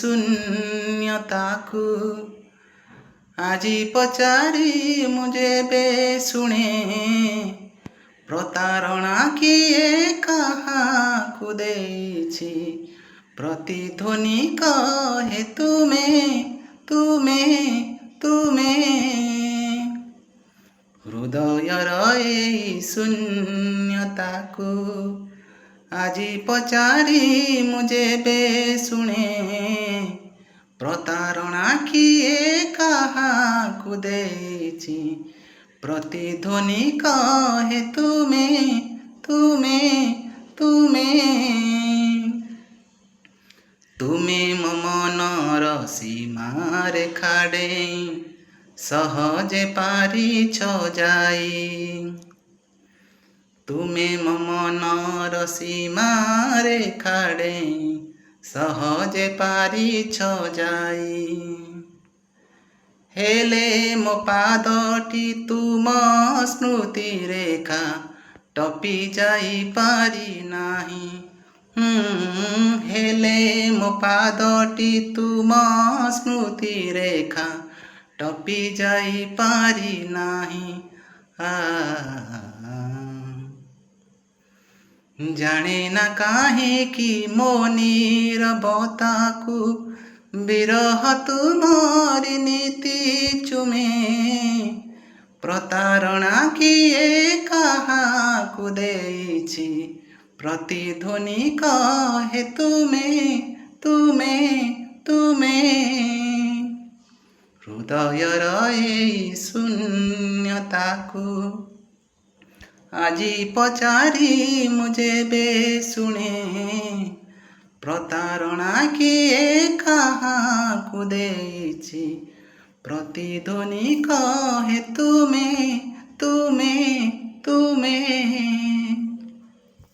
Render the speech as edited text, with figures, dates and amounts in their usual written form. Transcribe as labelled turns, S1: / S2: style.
S1: ଶୂନ୍ୟତାକୁ ଆଜି ପଚାରି ମୁଁ ଯେବେ ଶୁଣେ ପ୍ରତାରଣା କିଏ କାହାକୁ ଦେଇଛି ପ୍ରତିଧ୍ୱନି କହେ ତୁମେ ତୁମେ ତୁମେ ହୃଦୟର ଏଇ ଶୂନ୍ୟତାକୁ ଆଜି ପଚାରି ମୁଁ ଯେବେ ଶୁଣେ ପ୍ରତାରଣା କିଏ କାହାକୁ ଦେଇଛି ପ୍ରତିଧ୍ୱନି କହେ ତୁମେ ତୁମେ ତୁମେ ତୁମେ ମୋ ମନର ସୀମାରେଖା ଡେଇଁ ସହଜେ ପାରିଛ ଯାଇ ତୁମେ ମୋ ମନର ସୀମାରେଖା ଡେଇଁ ସହଜେ ପାରିଛ ଯାଇ ହେଲେ ମୋ ପାଦଟି ତୁମ ସ୍ମୃତି ରେଖା ଟପି ଯାଇ ପାରି ନାହିଁ ହେଲେ ମୋ ପାଦଟି ତୁମ ସ୍ମୃତି ରେଖା ଟପି ଯାଇ ପାରି ନାହିଁ ଜାଣେ ନା କାହିଁକି ମୋ ନୀରବତାକୁ ବିରହ ତୁମରି ନୀତି ଚୁମେ ପ୍ରତାରଣା କିଏ କାହାକୁ ଦେଇଛି ପ୍ରତିଧ୍ୱନି କହେ ତୁମେ ତୁମେ ତୁମେ ହୃଦୟର ଏଇ ଶୂନ୍ୟତାକୁ ଆଜି ପଚାରି ମୁଁ ଯେବେ ଶୁଣେ ପ୍ରତାରଣା କିଏ କାହାକୁ ଦେଇଛି ପ୍ରତିଧ୍ୱନି କହେ ତୁମେ ତୁମେ ତୁମେ